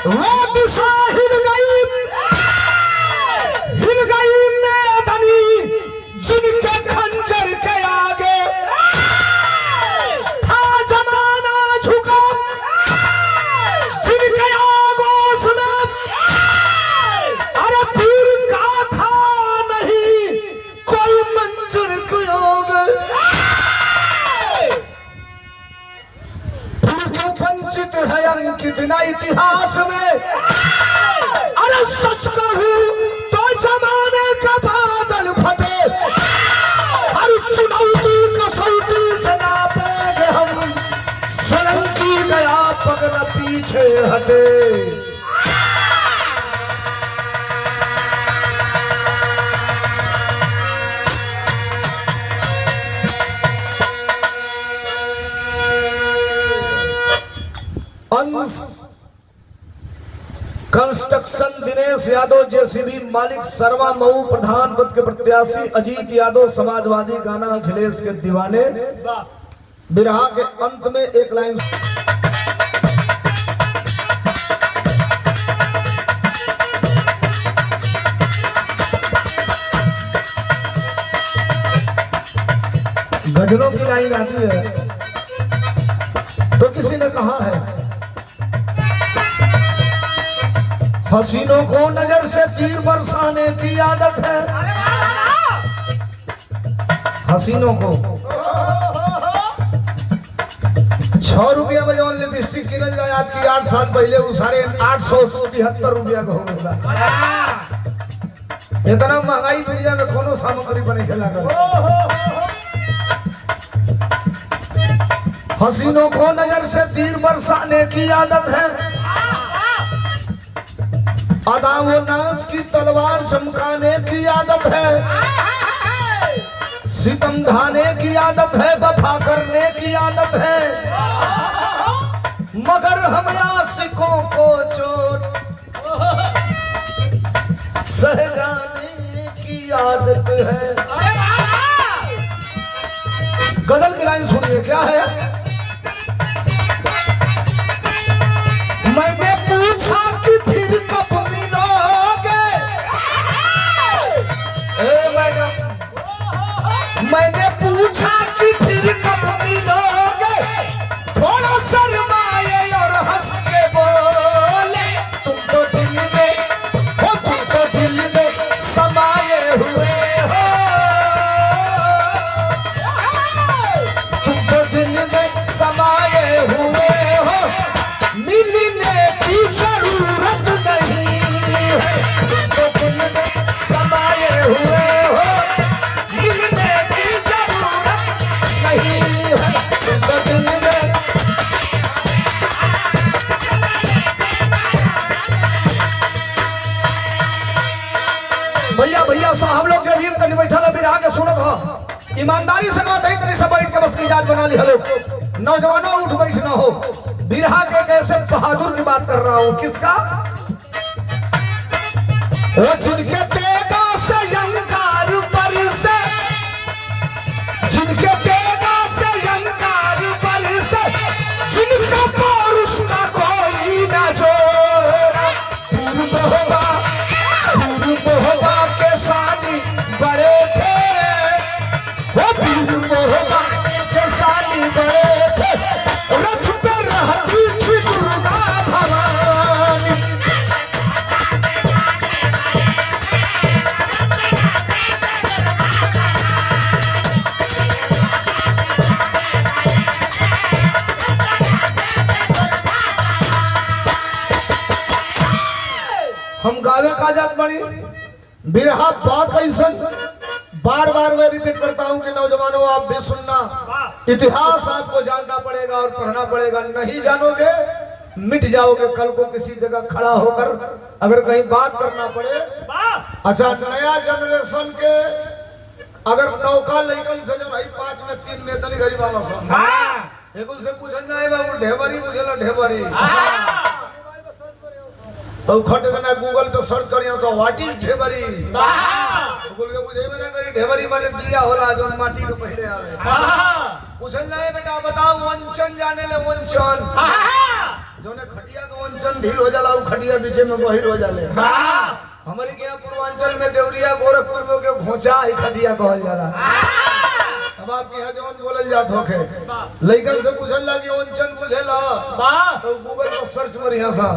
वो दिशा हिल गई मैदानी जिनके खंजर के आगे था जमाना झुका, जिनके आगोश में अरे पीर का था नहीं कोई मंजूर योग। वंचित है अंकित न इतिहास में, अरे सच कहूं तो जमाने का बादल फटे, हर चुनौती कसौटी से नापेंगे हम, सोलंकी गया पग न पीछे हटे। कंस्ट्रक्शन दिनेश यादव जेसीबी मालिक, सर्वा मऊ प्रधान पद के प्रत्याशी अजीत यादव समाजवादी, गाना अखिलेश के दीवाने। बिरहा के अंत में एक लाइन गजलों की लाइन आती है तो किसी ने कहा है, हसीनों को नजर से तीर बरसाने की आदत है। हसीनों को 6 रुपया में जो लिपस्टिक किनल जाए आज की 8 साल पहले वो सारे 873 रुपया का हो गया। इतना महंगाई दुनिया में कोनो सामग्री बने चला कर। हसीनों को नजर से तीर बरसाने की आदत है, अदा वो नाच की तलवार चमकाने की आदत है, सितम ढाने की आदत है, वफा करने की आदत है, मगर हम आशिकों को चोट सह जाने की आदत है। गजल की लाइन सुनिए, क्या है? मैंने पूछा कि फिर कब मिलोगे, मैडम मैंने पूछा कि फिर कब मिलोगे, थोड़ा शर्माए और हंस के बोले, तुम तो दिल में हो, तुम तो दिल में समाये हुए हो, तुम तो दिल में समाये हुए हो, मिलने की जरूरत नहीं है, तुम तो दिल में समाये हुए हो, मिलने की जरूरत नहीं है, तुम तो दिल में। भैया भैया साहब लोग के वीर तनी बैठल बिरहा के सुनत हो, ईमानदारी से बात है, तनी से बैठ के बस मिजाज बना ली। हेलो नौजवानों, उठ बैठ ना हो। बिरहा के कैसे बहादुर की बात कर रहा हूं, किसका? जिनके तेगा से यंकार पर से, जिनके तेगा से यंकार पर से, जिनका पौरुष का कोई ना जोड़ा, मोहबा के सानी बड़े थे, वो पीर मोहबा के सानी बड़े थे, रथ पे रहती थी दुर्गा भवानी। हम गावे का जात बनी बिरहा बात ऐसा बार बार मैं रिपीट करता हूं कि नौजवानों आप भी सुनना, इतिहास आपको जानना पड़ेगा और पढ़ना पड़ेगा, नहीं जानोगे मिट जाओगे कल को किसी जगह खड़ा होकर अगर कहीं बात करना पड़े। अच्छा, नया जनरेशन के अगर नौका लइकन से जो भाई 5 में 3 नेतनी गरीब आवा एक से पूछल जाए बाबू ढेबरी बुझेला ढेबरी तो खट देना गूगल पे सर्च करियो तो व्हाट इज ढेबरी गूगल के बुझे में ना करी ढेबरी माने दिया होला जो माटी के पहले आवे पूछल जाए बेटा बताओ वंचन जाने ले वंचन जोने खटिया का वंचन ढील हो जाला उ खटिया पीछे में बहिर हो जाले। हमारे के यहाँ पूर्वांचल में देवरिया गोरखपुर में के घोचा ही खटिया कहल जाला। अब आपके यहाँ जवन बोलल जात होखे लइकन से पूछल ला कि वंचन बुझेला तो गूगल पर सर्च बढ़िया सा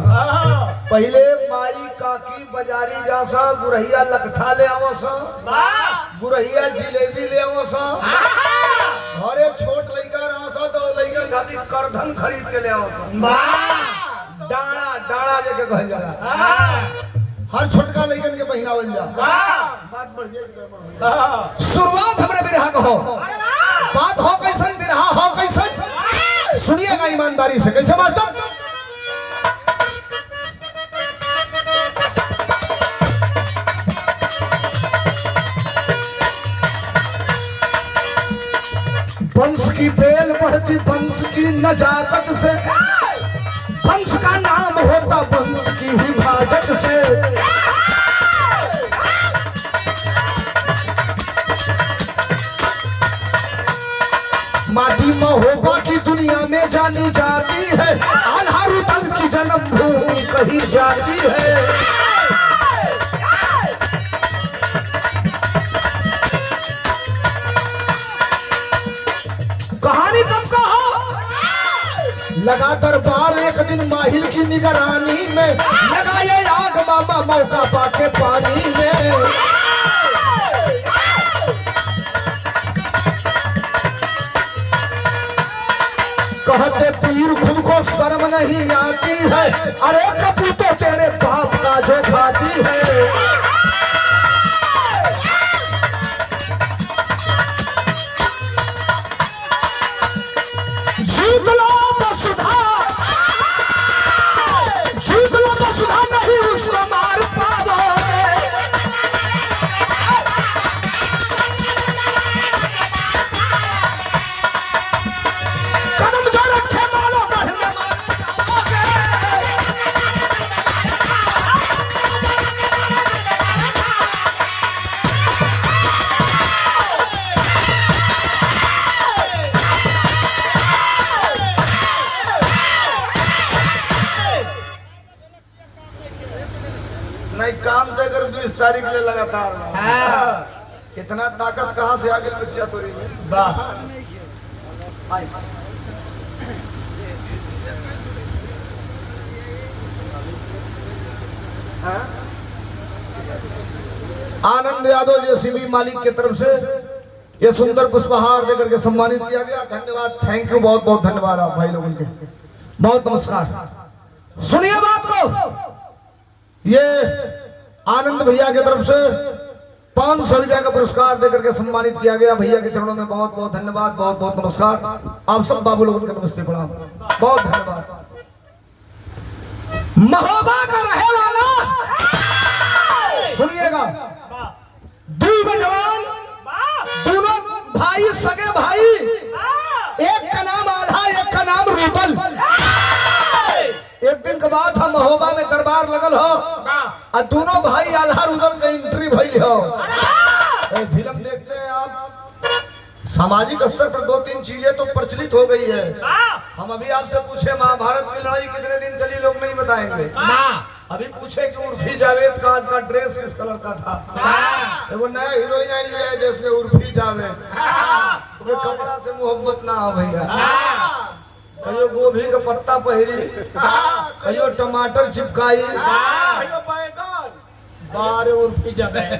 पहले माई काकी बाजारी जा सा गुरहिया लकठा ले आवो सा गुरहिया जिलेबी ले आवो सा घरे छोट लइका रहा सा तो लइकन खातिर करधन खरीद के ले आवो सा डाड़ा डाड़ा जेके कहल जाला हर छोटका लइकन के पहिनावल जा बात बढ़ जाए। शुरुआत हमरे बिरहा को हो बात हो कैसन बिरहा हो कैसन सुनिएगा ईमानदारी से कैसे मास्टर। वंश की बेल बढ़ती वंश की नजाकत से वंश का नाम होता वंश की हिफाजत से। माटी महोबा की दुनिया में जानी जाती है आल्हा रुदल की जन्मभूमि कही जाती है। कहानी कब का हो लगा दरबार एक दिन माहिल की निगरानी में लगा ये आग बाबा मौका पाके पानी में। कहते पीर खुद को शर्म नहीं आती है अरे कपूतो तेरे बाप का जो खाती है। जीत लो तो सुधा नहीं उसको मार पाओगे। कदम जो रखे मानो गढ़ में नहीं काम तो अगर 20 तारीख ले लगातार इतना ताकत कहाँ से आगे बच्चा तोरी में आनंद यादव जेसीबी मालिक की तरफ से ये सुंदर पुष्पहार देकर के सम्मानित किया गया। धन्यवाद थैंक यू बहुत बहुत धन्यवाद आप भाई लोगों के बहुत नमस्कार। सुनिए बात को ये आनंद भैया की तरफ से 500 रुपया का पुरस्कार देकर के सम्मानित किया गया। भैया के चरणों में बहुत बहुत धन्यवाद बहुत बहुत नमस्कार। आप सब बाबू लोगों का नमस्ते प्रणाम बहुत धन्यवाद। महोबा का रहे वाला सुनिएगा दो जवान दोनों भाई सगे भाई एक का नाम आल्हा एक का नाम रूबल। एक दिन के बाद हम महोबा में दरबार लगल हो और दोनों भाई आल्हा रुदल का एंट्री भइल हो। फिल्म देखते हैं आप सामाजिक स्तर पर 2-3 चीजें तो प्रचलित हो गई है। हम अभी आपसे पूछे महाभारत की लड़ाई कितने दिन चली लोग नहीं बताएंगे। अभी पूछे कि उर्फी जावेद का आज का ड्रेस किस कलर का था। वो नया हीरोइन आई है देश में उर्फी जावेद कपड़ा से मोहब्बत ना हो भैया। कहियो गोभी का पत्ता पहिरी कहियो टमाटर चिपकाई कहियो बैगन बारे उर्फी जावेद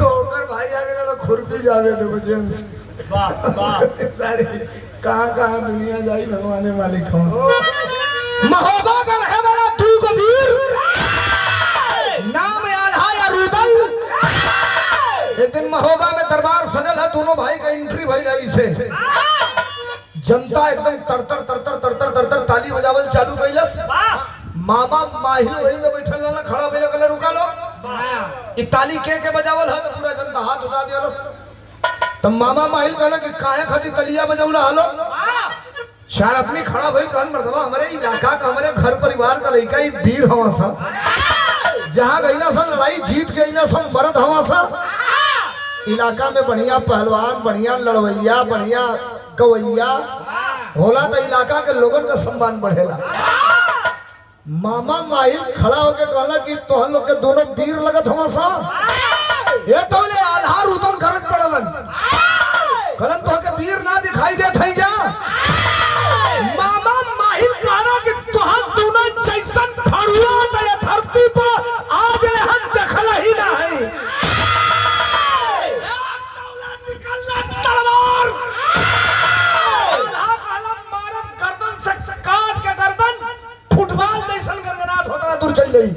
ओकर भाई आगे तो खुरपी जावेद देखो जेम्स वाह वाह सारी कहां दुनिया जाई भगवान मालिक हो। महोबा का रहे वाला तू कबीर नाम आल्हा या रुदल। एक दिन महोबा में दरबार सजल है दोनों भाई का एंट्री भई रही से जनता एकदम तरतर तरतर तरतर तरतर ताली बजावल चालू कइलस। मामा माहिल वही में बैठल रहला खड़ा भइल कहले रुका लो ई ताली के बजावल है तो पूरा जनता हाथ उठा दियलस। तब मामा माहिल कहला कि काहे खातिर तलिया बजावला हलो चार अपनी खड़ा भइल कहन मर्दवा हमरे इलाका का हमरे घर परिवार का लइका ई वीर हवा सा जहां गइला सा लड़ाई जीत गइला सा मर्द हवा सा इलाका में बढ़िया पहलवान बढ़िया लड़वैया बढ़िया गवैया होला तो इलाका के लोगन का सम्मान बढ़ेला। मामा माहिल खड़ा होके कहला कि तोहन लोग के दोनों वीर लगत हवा सा, ये तो ले आधार उतन गरज पड़लन, कलम तो के वीर ना दिखाई दे थई जा। मामा माहिल कहना कि तोहन दोनों जैसन फड़ुआ ते धरती पर आज ले हम देखल ही ना है। निकलना तलवार मारम गर्दन से काट के गर्दन फुटबॉल जैसन गरगनाट होता दूर चल गई।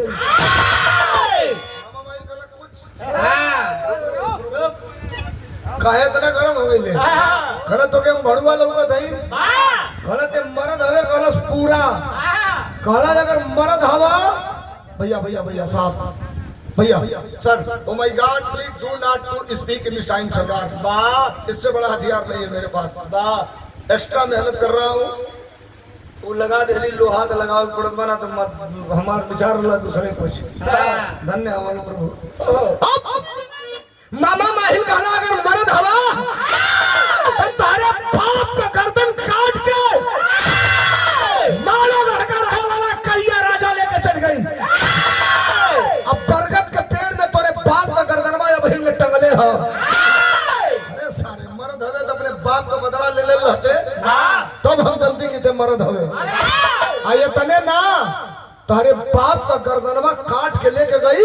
काहे तना गरम हो गई खड़ा तो के भड़ुआ लौकत है खड़ा ते मर्द हवे कलस पूरा कहला अगर मर्द हवा भैया भैया भैया साहब भैया sir oh my god please do not to speak in this time sardar. वाह इससे बड़ा हथियार नहीं है मेरे पास। वाह एक्स्ट्रा मेहनत कर रहा हूँ वो लगा दे लोहा तो लगाओ पड़त बना तो हमार विचार ला दूसरे कुछ धन्यवाद प्रभु। मामा माहिल कहना अगर मर्द हवा तो तारे बाप का गर्दन काट के मालो घर का रहे वाला कैया राजा लेके चल गई। अब बरगद के पेड़ में तोरे बाप का गर्दनवा या बहिन में टंगले हो। अरे सारे मर्द हवे तो अपने बाप का बदला ले ले रहते तब हम जल्दी किते मर्द हवे आये तने ना तारे बाप का गर्दनवा काट के लेके गई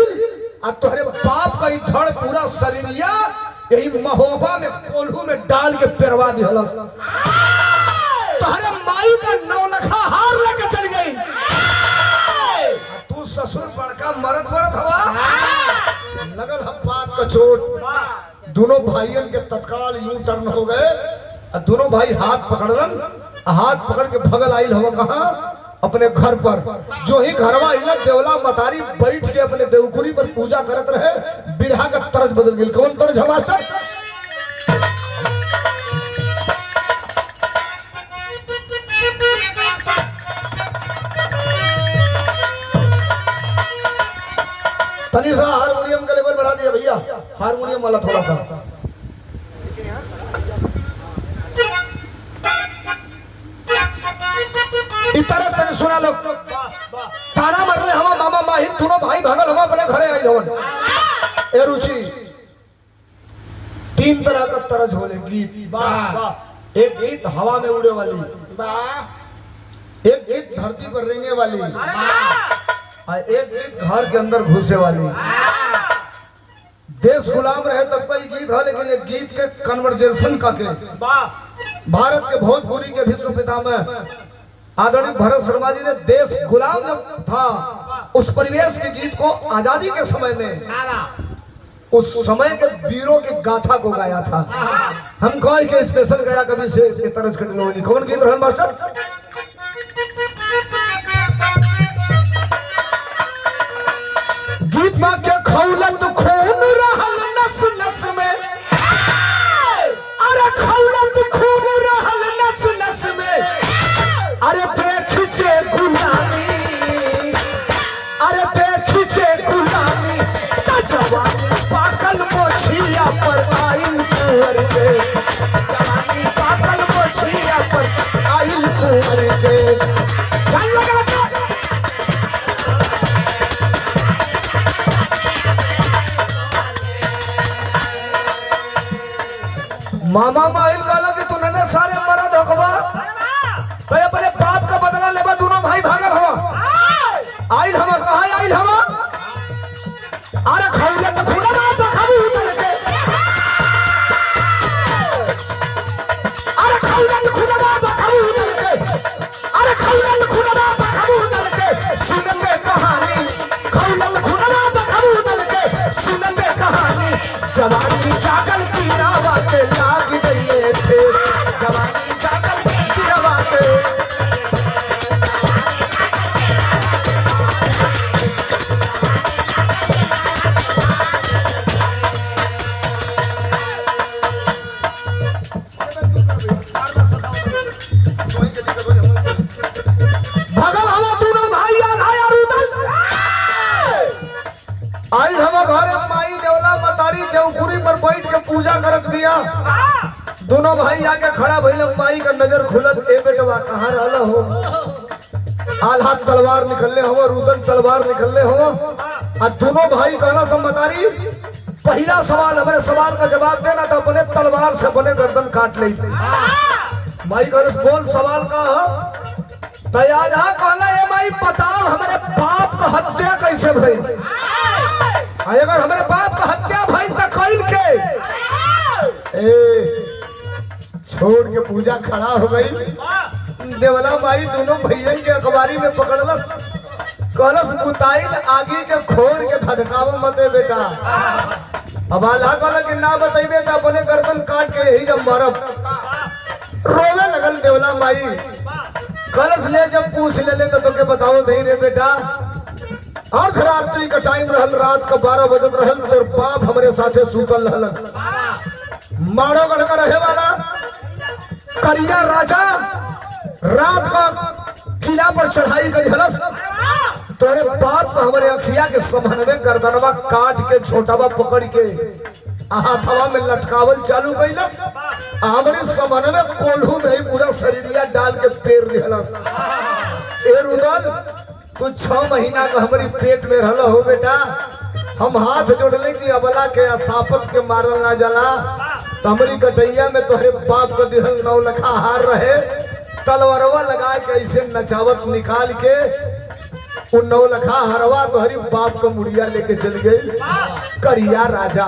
और तुम्हारे बाप का धड़ पूरा शरीरिया यही महोबा में कोल्हू में डाल के पेरवा दिहलस। तुम्हारे माई का नौलखा हार लेके चल गई। तू ससुर बड़का मरद मरद हवा लगल बात का चोट। दोनों भाइयों के तत्काल यूं टर्न हो गए और दोनों भाई हाथ पकड़लन, हाथ पकड़ के भगल आइल हवा कहाँ अपने घर पर। जो ही घरवा इला देवला मतारी बैठ के अपने देवकुरी पर पूजा करत रहे बिरहा का तरज बदल गई। कौन तरज हमार सब तनी सा हारमोनियम का लेवल बढ़ा दिया भैया, हारमोनियम वाला थोड़ा सा इस तरह से सुना लो। ताना मरले हवा मामा माहिल दोनों भाई भागल हवा अपने घरे आई हवन। ए रुचि तीन तरह का तरज होले गीत। एक गीत हवा में उड़े वाली, एक गीत धरती पर रेंगे वाली, और एक गीत घर के अंदर घुसे वाली। देश गुलाम रहे तब का गीत है, लेकिन ये गीत के कन्वर्जेशन का के भारत के भोजपुरी के विश्व पितामह आदरणीय भरत शर्मा जी ने देश गुलाम जब था उस परिवेश के गीत को आजादी के समय में उस समय के वीरों की गाथा को गाया था। हम कौन के स्पेशल गया कभी से के तरज के लोग कौन गीत रहन मास्टर गीत में के खौलत खून रहल नस नस में, अरे खौलत खून रहल नस नस में, अरे देख के गुलामी, अरे देख के गुलामी जवानी पाकल मोछिया पर आइल कुंवर के, जवानी पाकल मोछिया पर आइल कुंवर के। चल लगा मामा माइल कहला कि तू ने सारे मरद होकबा भाई अपने बाप का बदला लेबा। दोनों भाई भागल हवा आइल हवा कहा आइल हवा, अरे खौले तो खुला बात खाबू उतल के, अरे खौले तो खुला बात खाबू उतल के, अरे खौले तो खुला बात खाबू उतल के। सुन में कहानी खौले तो खुला बात खाबू उतल के, सुन में कहानी जवानी जागल की रावत लाग गई। दोनों भाई आके खड़ा भइल, माई का नजर खुलल, ए बेटवा कहाँ रहल हो? आल्हा तलवार निकलने हो, रुदन तलवार निकलने हो। और दोनों भाई कहना सम्मतारी, पहला सवाल हमारे सवाल का जवाब देना तो अपने तलवार से बने गर्दन काट ले। माई कहल बोल सवाल का है? तैयार है? कहना है माई बताओ हमारे बाप का हत्या कैसे भई? अगर हमारे बाप का हत्या भई तो कइल के? छोड़ के पूजा खड़ा हो गई। देवला माई दोनों भैया के अखबारी में पकड़लस, कहलस बुताइल आगे के खोर के धधकाव मते बेटा। अब आल्हा कहला कि ना बतइबे तो अपने गर्दन काट के यही जब मरब। रोवे लगल देवला माई। कहलस ले जब पूछ ले तो के बताओ नहीं रे बेटा। अर्धरात्रि का टाइम रहल, रात का 12 बजत रहल, तोर बाप हमरे साथे सूतल रहलन। माड़ोगढ़ का रहे वाला करिया राजा रात का किला पर चढ़ाई करी हलस। तोरे बाप को हमारे अखिया के समहनवे गर्दनवा काट के छोटावा पकड़ के हाथवा में लटकावल चालू कैलस। हमारे समहनवे कोल्हू में ही पूरा शरीरिया डाल के पेर दिहलस। ए रुदल तू 6 महीना का हमारी पेट में रहल हो बेटा। हम हाथ जोड़ले कि अबला के असापत के मारल ना जला। तो हमारी गटैया में तोहरे बाप का दिहल 9 लखा हार रहे, तलवारवा लगा के ऐसे नचावत निकाल के वो 9 लखा हरवा तोहरी बाप का मुड़िया लेके चल गई करिया राजा।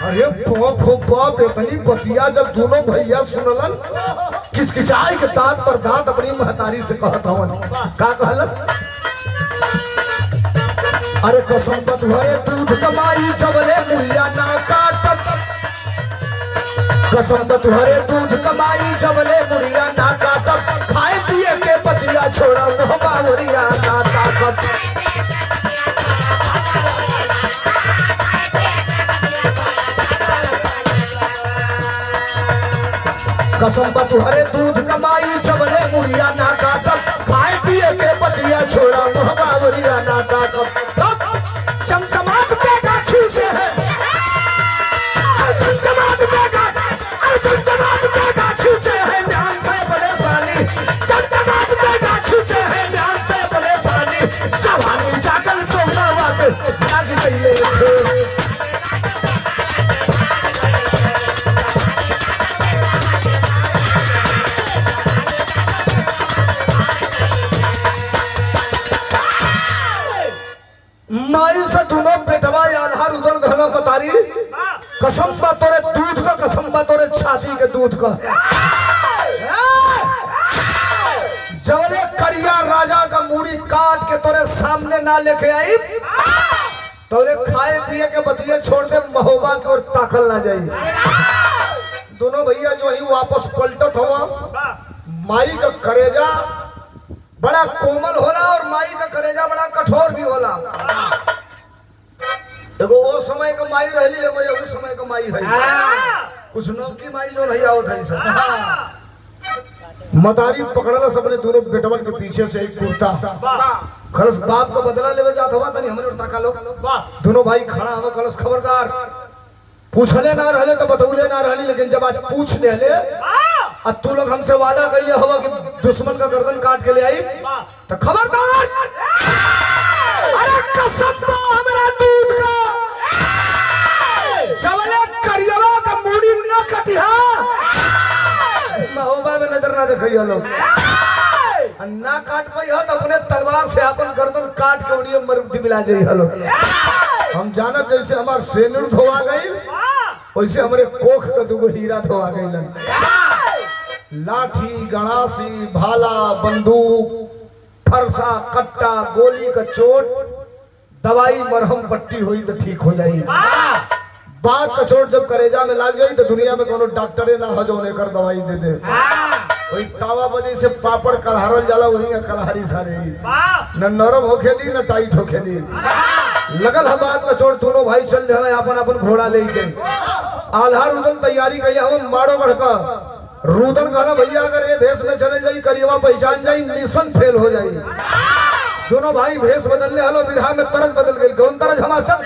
अरे बाप इतनी बतिया जब दोनों भैया सुनलन, किचकिचाई के दांत पर दांत अपनी महतारी से कहत हवन। का कहलन? अरे कसम बतुहरे दूध कमाई जबले मुड़िया ना काटत। कसम तुहरे दूध कमाई जबले मुड़िया ना काटत। खाए पिए के बतिया छोड़ा मोहबा मुड़िया ना ताकत। कसम तुहरे दूध कमाई जबले मुड़िया ना काटत। खाए पिए के बतिया छोड़ा मोहबा मुड़िया ना ताकत। समसमात बेटा क्यों से है? समसमात बेटा चमचमात बेटा खींचे है ध्यान से परेशानी। चमचमात बेटा खींचे है ध्यान से परेशानी। जवानी जागल चौका वक्त भाग गई माई से दोनों बेटवा आधार उधर घना बतारी। कसम बा तोरे दूध का, कसम बा तोरे छाती के दूध का। जबले करिया राजा का मूड़ी काट के तोरे सामने ना लेके आई, तोरे खाए पिए के बतिये छोड़ दे, महोबा की ओर ताकल ना जाई। दोनों भैया जो ही वापस पलटत हुआ। माई का करेजा बड़ा कोमल होला और माई का करेजा बड़ा कठोर भी होला। एगो वो समय का माई रहली, एगो एगो समय का माई है। कुछ लोग की माई जो भैया होता है सब मतारी पकड़ला सबने दोनों बेटवन के पीछे से एक कुर्ता। खलस बाप का बदला लेवे जात हवा तनी हमरे ताका लो। दोनों भाई खड़ा हवा। खलस खबरदार पूछले ना रहले तो बतौले ना रहली, लेकिन जब आज पूछ ले ले अब तू लोग हमसे वादा करिए हवा कि दुश्मन का गर्दन काट के ले आई तो खबरदार। अरे कसम दो हमरा दूध का, जबले करियवा का मूड़ी न कटिहा महोबा में नजर ना देखिए लोग। ना काट पाई हो तो अपने तलवार से अपन गर्दन काट के उड़िए मरुदी मिला जाई हलो। हम जानब जैसे हमार सेनुर धोवा गई वैसे हमारे कोख का दुगो हीरा धोवा गई। लाठी गणासी भाला बंदूक फरसा कट्टा गोली का चोट दवाई मरहम पट्टी हुई तो ठीक हो जाएगी। बात का चोट जब करेजा में लग गई तो दुनिया में कोनो डॉक्टरे ना हो जो लेकर दवाई दे दे। वही तावा बजे से पापड़ कलहारल जाला वही कलहारी सारे न नरम होके दी न टाइट होके दी। लगल है बात का चोट। दोनों भाई चल जाना अपन अपन घोड़ा लेके। आल्हा रुदन तैयारी कही हम माड़ो बढ़का रुदन कहना भैया अगर ये भेष में चले जाई करियवा पहचान जाई मिशन फेल हो जाई। दोनों भाई भेष बदलने हलो बिरहा में तरज बदल गई। कौन तरज? हमारा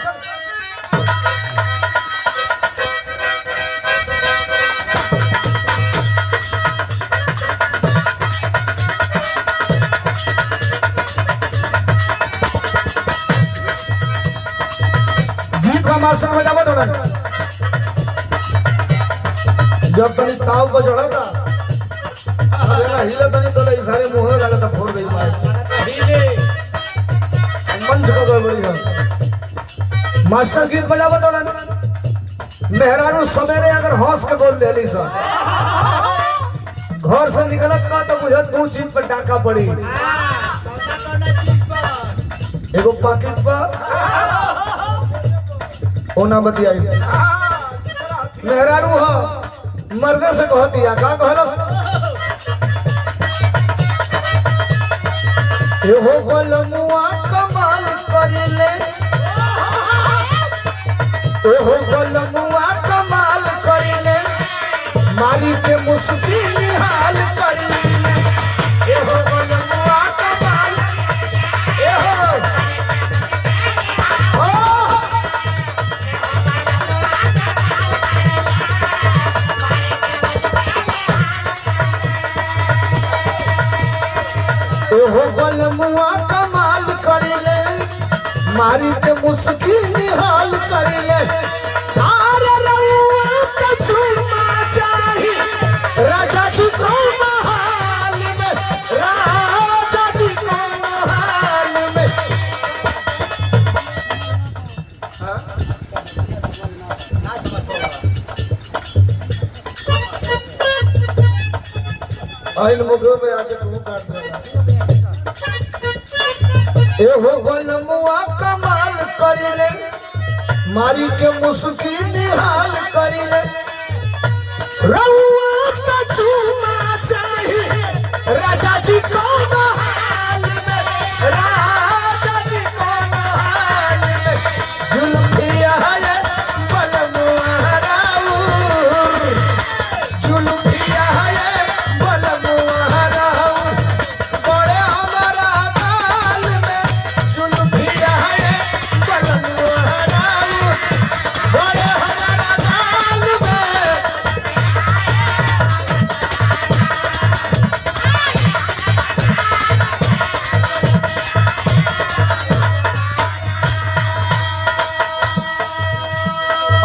बटन जब तनी ताव पर चढ़ा था हिले तनी तो ले सारे मुंह में लगा था फोड़ गई मार मंच को गड़बड़ी है मास्टर गीत बजा बतौड़ा मेहरारू सवेरे अगर हौस के बोल ले ली सर घर से निकलत का तो मुझे 2 चीज पर डाका पड़ी एगो पाकिट पर ओना बतियाई मेहरारू हो मर्दे से कह दिया का कहलस एहो बलमुआ कमाल करिले एहो बलमुआ कमाल करिले मारी के मुस्की निहाल करिले एहो बलमुआ कमाल एहो ओहो बलमुआ कमाल करिले मारी के मुस्की निहाल करिले आरे रउआ के चुमा चाही राजा जी को महाल में राजा जी को महाल में आइल मुगो में आके तू काट दे एहो बलमुआ कमाल करिले मारी के मुस्की निहाल करिले रउआ त चुमा चाही राजा जी को महाल में राजा जी को महाल में जुल्फिया है बलमुआ राउर जुल्फिया है बलमुआ राउर बड़े हमारा गाल में जुल्फिया है बलमुआ राउर बड़े हमारा गाल में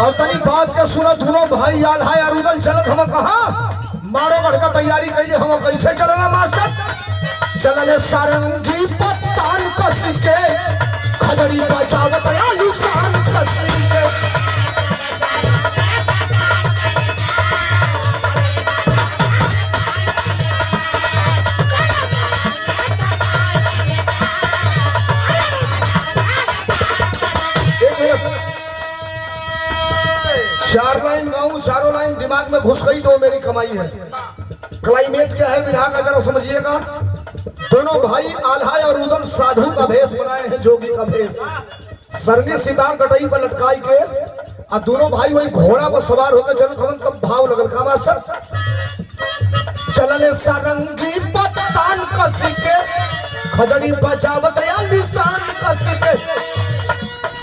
और तनी बात के सुनो दोनों भाई आल है अरुदल चलत हम कहा मारो गढ़ का तैयारी कैले हम कैसे चलना मास्टर चलले सारंगी पत्तान कस के खजड़ी बजावत आलू शान कस के एक मिनट 4 लाइन गाऊं चारों लाइन दिमाग में घुस गई तो मेरी कमाई है क्लाइमेट क्या है विरहा का जरा समझिएगा दोनों भाई आल्हा और उदल साधु का भेष बनाए हैं जोगी का भेष सरनी सितार कटई पर लटकाई के और दोनों भाई वही घोड़ा पर सवार होकर चलत हवन तब भाव लगल का मास्टर चलले सारंगी पत्तान कस के खजड़ी बजावत या निशान कस के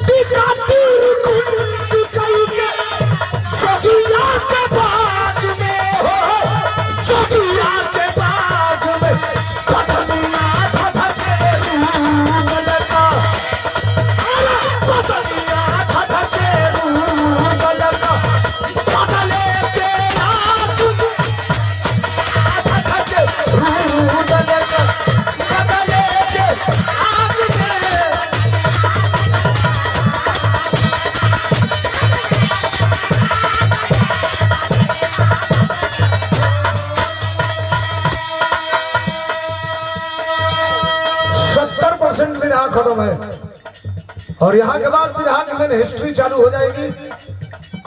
टीका तीर कुंडी कई के सगिया के बाग में हो सगिया के बाग में पतनिया धधके रूम लगा अरे पतनिया धधके रूम लगा बदले के रात में धधके रूम लगा बदले के आग में विरहा खत्म है और यहाँ के बाद विरहा की मेन हिस्ट्री चालू हो जाएगी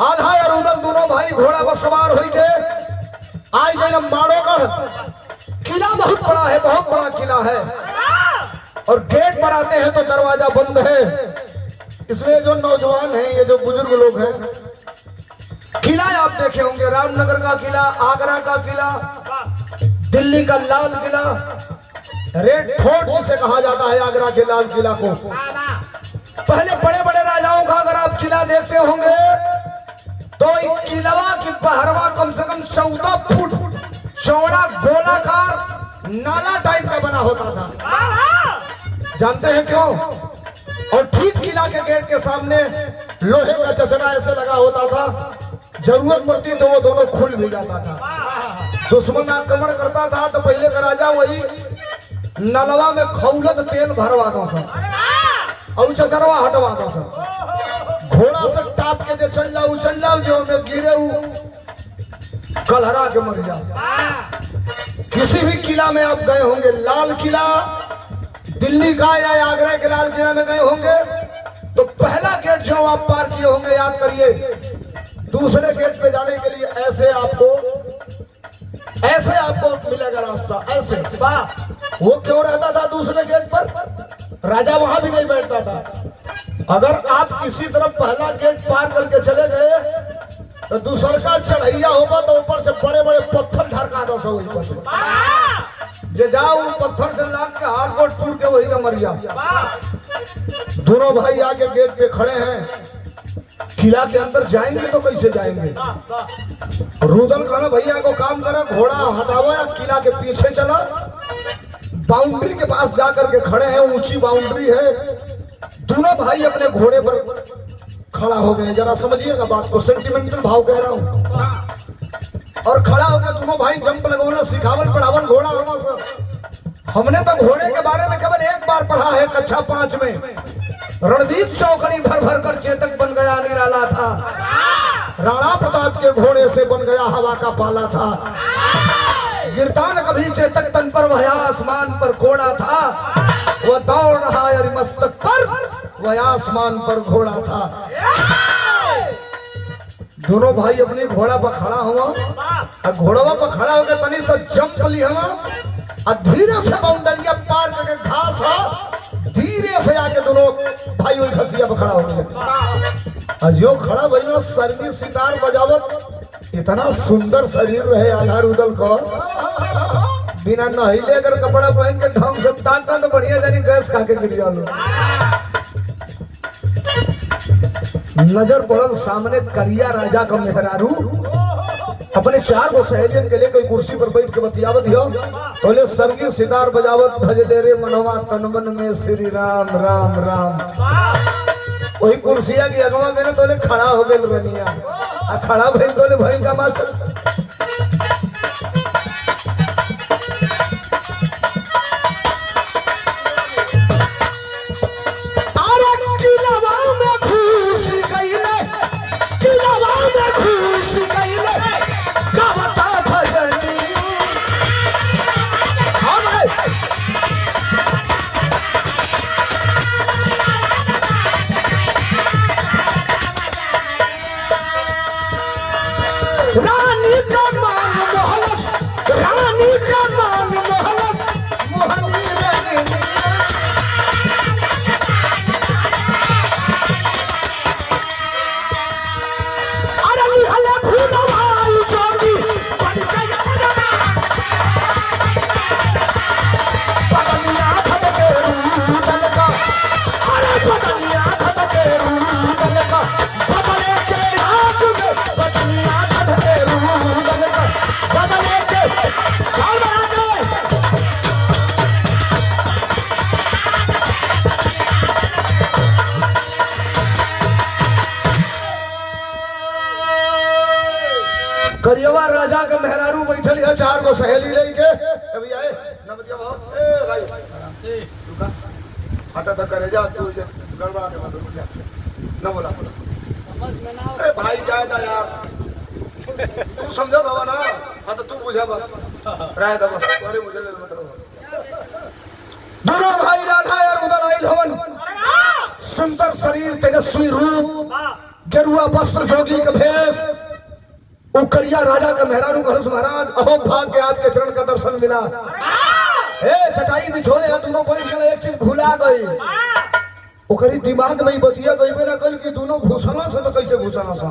आल्हा और उदल दोनों भाई घोड़ा पर सवार हो के आज गए माड़ोगढ़ किला बहुत बड़ा है बहुत बड़ा किला है और गेट पर आते हैं तो दरवाजा बंद है इसमें जो नौजवान हैं ये जो बुजुर्ग लोग हैं किला आप देखे होंगे रामनगर का किला आगरा का किला दिल्ली का लाल किला रेड फोर्ट जिसे कहा जाता है आगरा के लाल किला को पहले बड़े बड़े राजाओं का अगर आप किला देखते होंगे तो एक किला की बहरवा कम से कम 14 फुट चौड़ा गोलाकार नाला टाइप का बना होता था जानते हैं क्यों और ठीक किला के गेट के सामने लोहे का चचरा ऐसे लगा होता था, जरूरत पड़ती तो वो दोनों खुल भी जाता था। दुश्मन आक्रमण करता था तो पहले का राजा वही नलवा में खौलत तेल भरवाता सा और चचरवा हटवाता सा। घोड़ा से टाप के जो चल जाओ जो में गिरे कलहरा के मर जाओ। किसी भी किला में आप गए होंगे, लाल किला दिल्ली का या आगरा के लाल किला में गए होंगे, तो पहला गेट जो आप पार किए होंगे याद करिए, दूसरे गेट पे जाने के लिए ऐसे आपको मिलेगा रास्ता, ऐसे। वो क्यों रहता था दूसरे गेट पर? राजा वहां भी नहीं बैठता था। अगर आप किसी तरफ पहला गेट पार करके चले गए तो दूसरा का चढ़ैया होगा तो ऊपर से बड़े बड़े पत्थर ढरका दो सब जे जाओ पत्थर से लाग के हाथ गोट टूट के वही का मर गया। दोनों भाई आके गेट पे खड़े हैं, किला के अंदर जाएंगे तो कैसे जाएंगे? रुदल कहना भैया को काम करा, घोड़ा हटावा या किला के पीछे चला। बाउंड्री के पास जाकर के खड़े हैं, ऊंची बाउंड्री है। दोनों भाई अपने घोड़े पर खड़ा हो गए। जरा समझिएगा बात को, सेंटिमेंटल भाव कह रहा हूं। और खड़ा हो गए दोनों भाई, जंप लगवाना सिखावन पढ़ावन घोड़ा हवा सर। हमने तो घोड़े के बारे में केवल एक बार पढ़ा है, कक्षा 5 में। रणदीप चौकड़ी भर भर कर चेतक बन गया निराला था, राणा प्रताप के घोड़े से बन गया हवा का पाला था। गिरता न कभी चेतक तन पर, वह आसमान पर घोड़ा था। वह दौड़ रहा है मस्तक पर, वह आसमान पर घोड़ा था। दोनों भाई अपनी घोड़ा पर खड़ा हुआ, घोड़वा पर खड़ा होकर तनी सा जंप ली हवा, धीरे से बाउंडरिया पार करके घास धीरे से आके दोनों भाई वही खसिया पर खड़ा हो गए। जो खड़ा भाई ना सरगी सितार बजावत, इतना सुंदर शरीर रहे आल्हा रुदल को, बिना नहिले अगर कपड़ा पहन के ढंग से ताकता तो बढ़िया जानी गैस खा के गिर जाओ। नजर पड़ल सामने करिया राजा का मेहरारू अपने 4 गो सहेलियन के लिए कोई कुर्सी पर बैठ के बतियावत हो। बोले सरगी सितार बजावत, भज दे रे मनवा तन मन में श्री राम राम राम। वही कुर्सिया की अगवा में तो खड़ा हो गए रनिया, खड़ा भाई बोले भाई का मास्टर रानी का मान मोहलस, रानी का मान मोहलस, मोहनी रानी। अरे निहले फूलवाई जोड़ी बन गई पगनिया खटके रूदल का, अरे पगनिया खटके रूदल का, बदले के हाथ में पगनिया खटके रूदल का, बदले के सामने करियवा राजा के मेहरारू बैठल है, 4 गो सहेली लेके अभी आए नमतिया भाव। ए भाई आराम से रुका, हटा तो करे जा तू गड़बड़ा के मत रुक जा, न बोला समझ में ना। अरे भाई जाए ना यार, तू समझा बाबा ना, हाँ तो तू बुझा बस राय दा बस। अरे मुझे ले मतलब दोनों भाई राधा यार उधर आइल हवन, सुंदर शरीर, तेजस्वी रूप, गेरुआ वस्त्र, जोगी का भेष। उकरिया राजा का मेहरारू कहस महाराज अहो भाग्य आपके चरण का दर्शन मिला। ए चटाई बिछोले हैं दोनों पर, एक चीज भुला गई, ओकरी दिमाग में बतिया गई ना कल कि दोनों घुसना से तो कैसे घुसना सा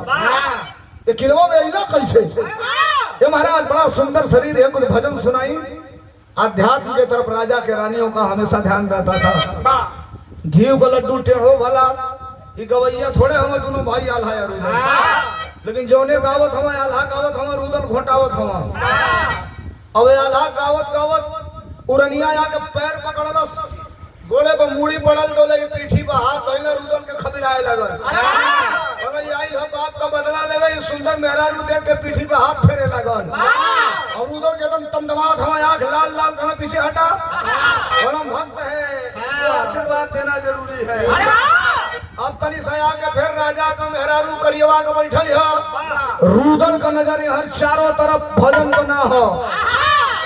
ये किलवा में अइला कैसे। ये महाराज बड़ा सुंदर शरीर है, कुछ भजन सुनाई। अध्यात्म के तरफ राजा के रानियों का हमेशा ध्यान रहता था। घी का लड्डू टेढ़ो भला, ये गवैया थोड़े हम दोनों भाई आल्हा यार, लेकिन जौने गावत हवा आल्हा गावत हवा, रुदल घोटावत हवा। अब आल्हा गावत गावत उरनिया आके पैर पकड़लस, गोले पर मूड़ी पड़ल तो लगी पीठी पर हाथ धोइले रुदल के खबिराए लगल। अरे आई हम बाप का बदला लेवे ये सुंदर मेहरारू देख के पीठी पे हाथ फेरे लगल। और रुदल के एकदम तमतमात हवा आंख लाल लाल कहां पीछे हटा। परम भक्त है, इसको आशीर्वाद देना जरूरी है। अब तनी से आके फिर राजा का मेहरारू करियवा के बैठल है। रुदल का नजर हर चारों तरफ भजन बना हो।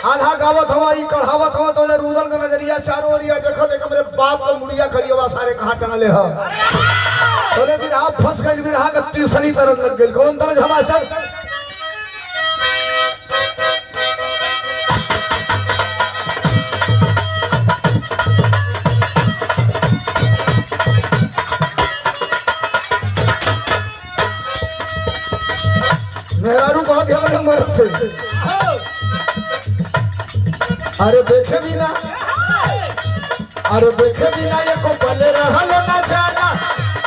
आल्हा गावत हवा ई कढ़ावत हवा तो ने रुदल का नजरिया चारों ओरिया देखो देख मेरे बाप का मुड़िया करियवा सारे कहां टंगले ह। तोने बिरहा फंस गई, बिरहा का तीसरी तरफ लग गई। कौन तरह हवा सब मेहरारू बहुत है मर्द से। अरे देखे भी ना, अरे देखे भी ना ये को बले रहल ना जाना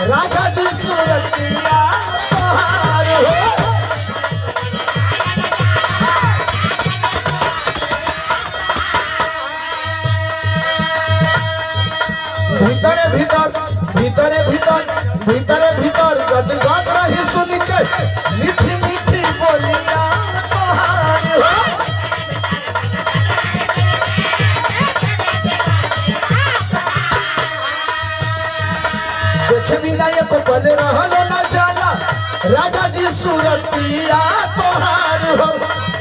राजा जी सूरतिया तोहार हो। भीतरे भीतर भीतरे भीतर भीतरे भीतर गदगद रही सुन के मीठी मीठी बोलिया तोहार हो। देखे बिना ये को बले रहल ना जाला राजा जी सूरतिया तोहार हो।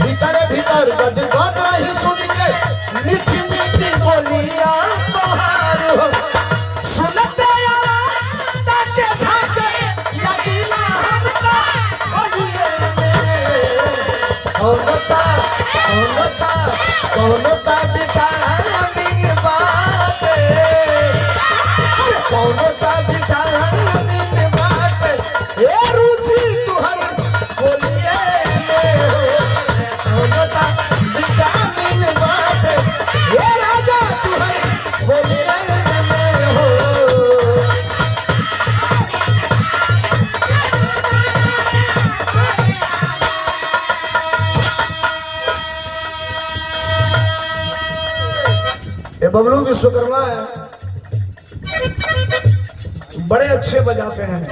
भीतरे भीतर गदगद रही सुन के मीठी मीठी बोलिया तोहार हो। सुनते ताके झाके लगिला हमका बोलिए कौनता कौनता कौनता बिचारी बात कौनता बिचारी बात ए रुचि तुहर बोलिए कौनता बिचारी बात ए राजा तुहर बोलिए हो। ये बबलू विश्वकर्मा है, बड़े अच्छे बजाते हैं।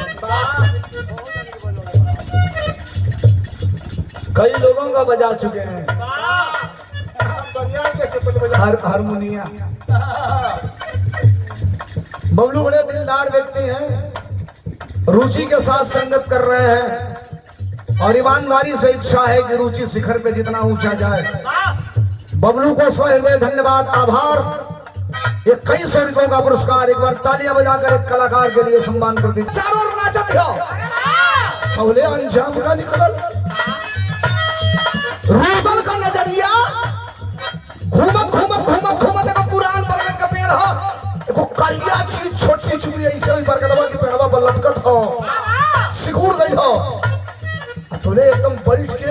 कई लोगों का बजा चुके हैं हारमोनिया। बबलू बड़े दिलदार व्यक्ति हैं, रुचि के साथ संगत कर रहे हैं और ईमानदारी से इच्छा है कि रुचि शिखर पे जितना ऊंचा जाए। बबलू को स्वहृदय धन्यवाद, आभार। 2100 रुपयों का पुरस्कार। एक बार तालियां बजाकर एक कलाकार के लिए सम्मान कर दी। चारों ओर नाचत हो पहले अंजाम का निकल रुदल का नजरिया घूमत घूमत घूमत घूमत एक पुरान बरगद का पेड़ हो, एगो करिया चीज छोटी चुकी ऐसे ही बरगदवा की पेड़वा पर लटकत हो, सिकुड़ गई हो। तोले एकदम बैठ के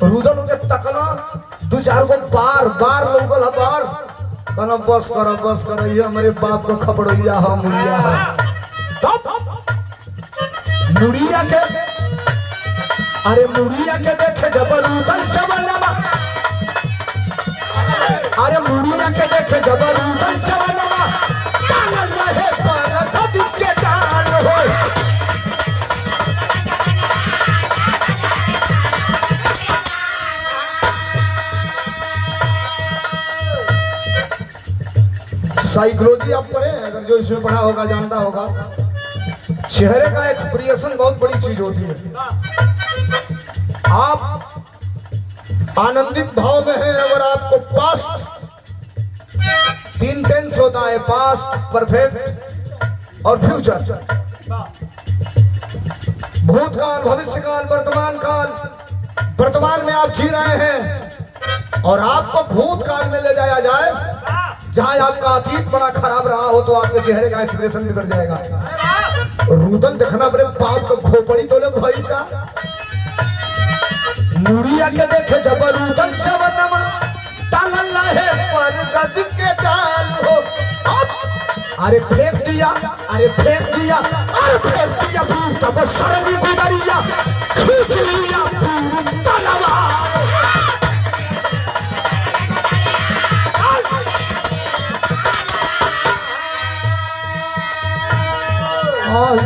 रुदल के तकला दो चार को बार बार लोगल है बार कहना बस करो ये हमारे बाप को खपड़िया है मुड़िया है। मुड़िया के अरे मुड़िया के देखे जबरूदल जवानमा, अरे मुड़िया के देखे जबरूदल जवानमा पागल रहे पर के जान हो। साइकोलॉजी आप पढ़े अगर जो इसमें पढ़ा होगा जानता होगा, चेहरे का एक्सप्रेशन बहुत बड़ी चीज होती है। आप आनंदित भाव में हैं अगर आपको पास्ट 3 टेंस होता है, पास्ट, परफेक्ट और फ्यूचर। भूतकाल, भविष्यकाल, वर्तमान काल। वर्तमान में आप जी रहे हैं और आपको भूतकाल में ले जाया जाए जहां आपका अतीत बड़ा खराब रहा हो तो आपके चेहरे का एक्सप्रेशन बिगड़ जाएगा। रुदल देखना अपने बाप को खोपड़ी तो ले भाई का मुड़िया के देखे जबरूदल जवनमा टांगल रहे पर गद के डाल हो। अरे फेंक दिया, अरे फेंक दिया, अरे फेंक दिया भूत तब सरली गुदरिया खींच लिया तलवार।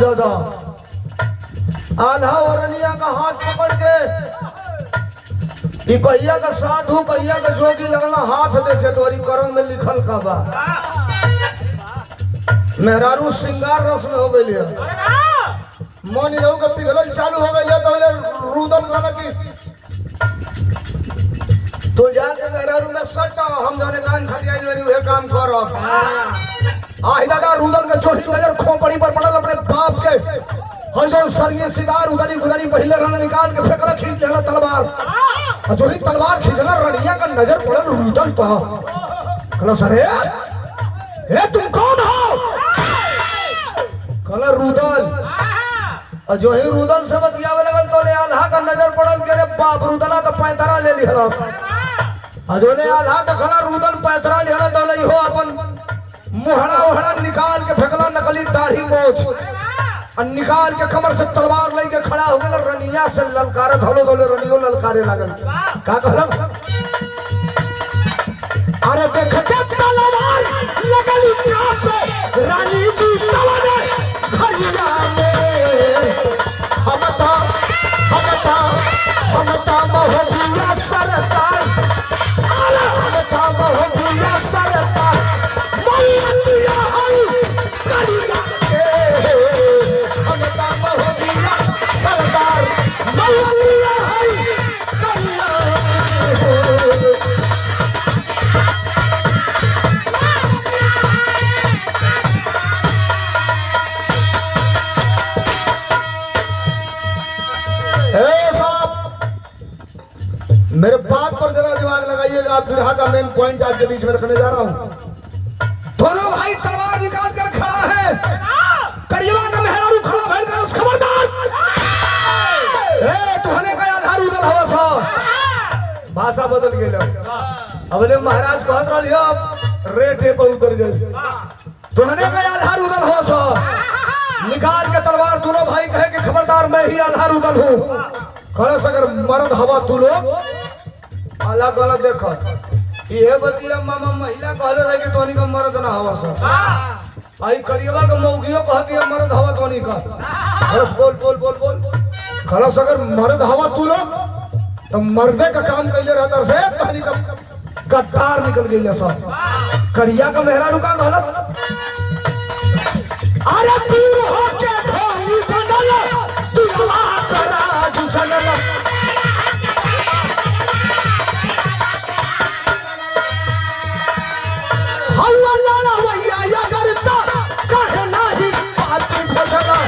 दादा आल्हा औरनिया का हाथ पकड़ के कहिया का साधु कहिया का जोगी लगना हाथ देखे तोरी करम में लिखल का बा मेहरारू श्रृंगार रस में हो गई मन रहू का पिघलल चालू हो गई तो रुदल गाना की तो जाके मेहरारू में सट हम जाने कान खतियाई मेरी वह काम कर आही दादा रुदल के छोटी नजर खोपड़ी पर पड़ल अपने बाप के हजर सरगे सिदार उधरी उधरी पहले रन निकाल के फेंकला खींच लेला तलवार और जो ही तलवार खींचला रनिया का नजर पड़ल रुदल पर कहला सरे ए तुम कौन हो कहला रुदल और जो ही रुदल से बतियावे लगल तो ले आल्हा का नजर पड़ल के रे बाप रुदला तो पैतरा ले लिहलस और जो ने आल्हा का खला रुदल पैतरा लिहला तो ले हो अपन मुहड़ा उहड़ा निकाल के फेंकला नकली दाढ़ी मोछ और निकाल के कमर से तलवार लेके खड़ा हो गया रनिया से ललकारे धोलो धोलो रनियो ललकारे लागल का कहल अरे देखते तलवार लगल यहाँ पे रानी जी तवने घरिया में हमता महोबिया सरकार अरे हमता महोबिया सरकार मौलिया हई करिया सरदार मौलिया है करिया मेरे बात पर जरा दिमाग लगाइएगा आप बिरहा का मेन पॉइंट आपके बीच में रखने जा रहा हूं दोनों भाई तलवार निकाल कर खड़ा है करियवा का मेहरारू खड़ा भइल कर उस खबरदार ए तूने का आधार उदल हवा सा भाषा बदल गेल अबले महाराज कहत रहलियो रेटे पर उतर गए तूने का आधार उदल हवा सा निकाल के तलवार दोनों भाई कहे कि खबरदार मैं ही आधार उदल हूं खरस अगर मर्द हवा तू लोग अलग अलग देखो ये बतिया मामा महिला कहले रहे कि तोनी का मर्द ना हवा सा आई करियवा का मौगियो कहती है मर्द हवा तोनी का खरस बोल बोल बोल बोल खरस अगर मर्द हवा तू लोग तो मर्दे का काम कैले रहता से तहनी का गद्दार निकल गई ऐसा करिया का मेहरारू का कहलस अरे दूर हो के धोनी बनल दुआ करा जुझल हल्ला लाला भैया या करता कहे नहीं बात फसला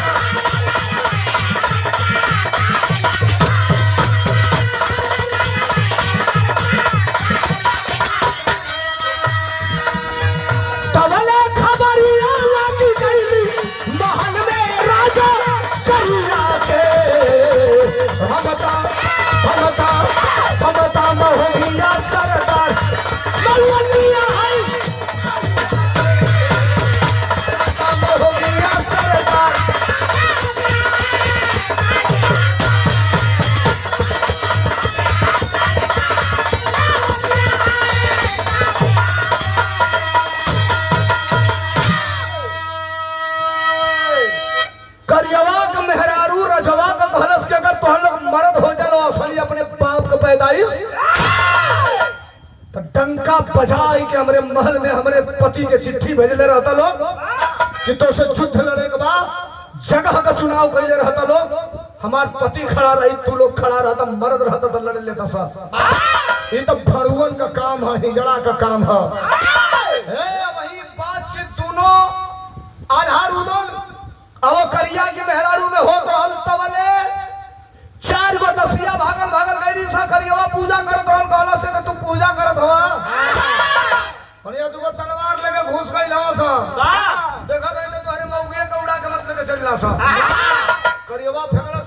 तवले खबरिया लगी गईली महल में राजा करिया के हमता महोबिया सरदार मौलिया है महोबिया सरदार करियवा का मेहरारू रजवा का कहलस के अगर तुम लोग मर्द हो जाओ असली अपने बाप का पैदाइश तो डंका बजाई के हमरे महल में हमरे पति के चिट्ठी भेजले रहता लोग कि तो से युद्ध लड़े के बाद जगह का चुनाव कैले रहता लोग हमार पति खड़ा रही तू लोग खड़ा रहता मर्द रहता तो लड़ लेता सा ये तो भड़ुअन का काम है हिजड़ा का काम है वही बातचीत दोनों आधार उदल अब करिया के मेहरारू में होत रहल तवले चार गो दसिया भागल भागल गईरी सा करियवा पूजा करत रहल कहला से कि तू पूजा करत हवा भैया तू तलवार लेके घुस गई लवा सा देखा गई तोहरे मौगिया के उड़ा के मत लेके चलला सा करियवा फेंकला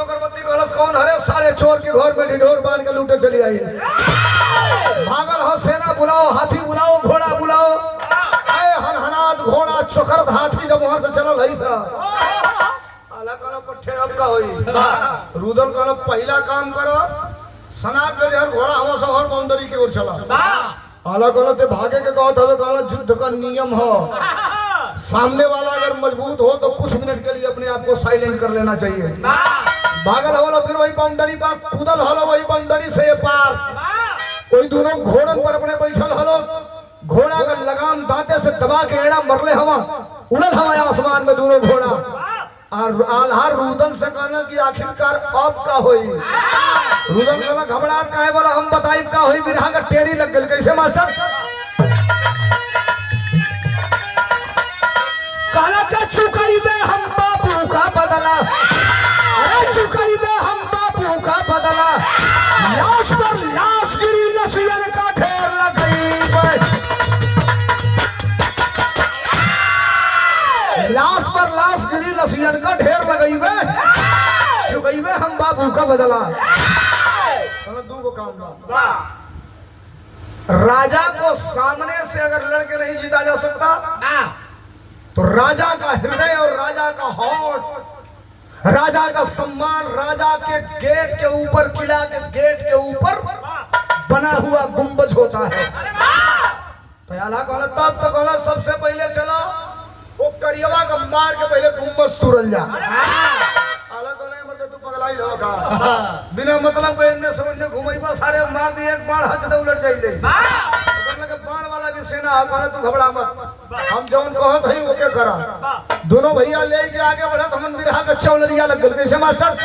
अगरबत्ती कहलस कौन हरे सारे चोर के घर में ढिढोर बांध के लूटे चली आई भागल हो सेना बुलाओ हाथी बुलाओ घोड़ा बुलाओ हनहनात घोड़ा चोखर हाथी जब वहां से चलल है सा आला काला पट्ठे अब का होई रुदल काला पहला काम करो सना के हर घोड़ा हवा से हर बाउंड्री की ओर चला आला काला ते भागे के कहत हवे काला युद्ध का नियम हो सामने वाला अगर मजबूत हो तो कुछ मिनट के लिए अपने आप को साइलेंट कर लेना चाहिए। भागल हलो फिर वही बाउंड्री पर कूदल हलो वही बाउंड्री से पार। कोई दोनों घोड़न पर अपने बैठल हलो, घोड़ा का लगाम दांते से दबा के एड़ा मरले हवा, उड़ल हवा आसमान में दोनों घोड़ा। और आल्हा रुदन से कहना कि आखिरकार अब का होई। रुदन कहना घबराहट काहे बोला, हम बताई का होई। बिरहा का टेरी लग गई। कैसे मास्टर? कहना क्या चुकाई बे हम बापू का बदला, अरे चुकाई बे हम बापू का बदला। लाश पर लाश गिरी लसियन का ढेर लग गई, लाश पर लाश गिरी लसियन का ढेर लगई बे, चुकाई बे हम बापू का बदला। दू को काम बा। राजा को सामने से अगर लड़के नहीं जीता जा सकता तो राजा का हृदय और राजा का हौट, राजा का सम्मान, राजा के गेट के ऊपर, किला के गेट के ऊपर बना हुआ गुंबज होता है। तो आला कहला तब तो कहला सबसे पहले चलो वो करियवा का मार के पहले गुंबज तुरल जा। आला कहला मतलब तू पगलाई हो का, बिना मतलब के इनने समझ घुमईबा सारे मार दी, एक बाण हच दे उलट जाई दे। बाण वाला भी सेना है, कहला तू घबरा मत, हम जौन कहत हई ओके करा। दोनों भैया ले के आगे बढ़त, हमन बिरहा का चौलरिया लग गल। कैसे मास्टर?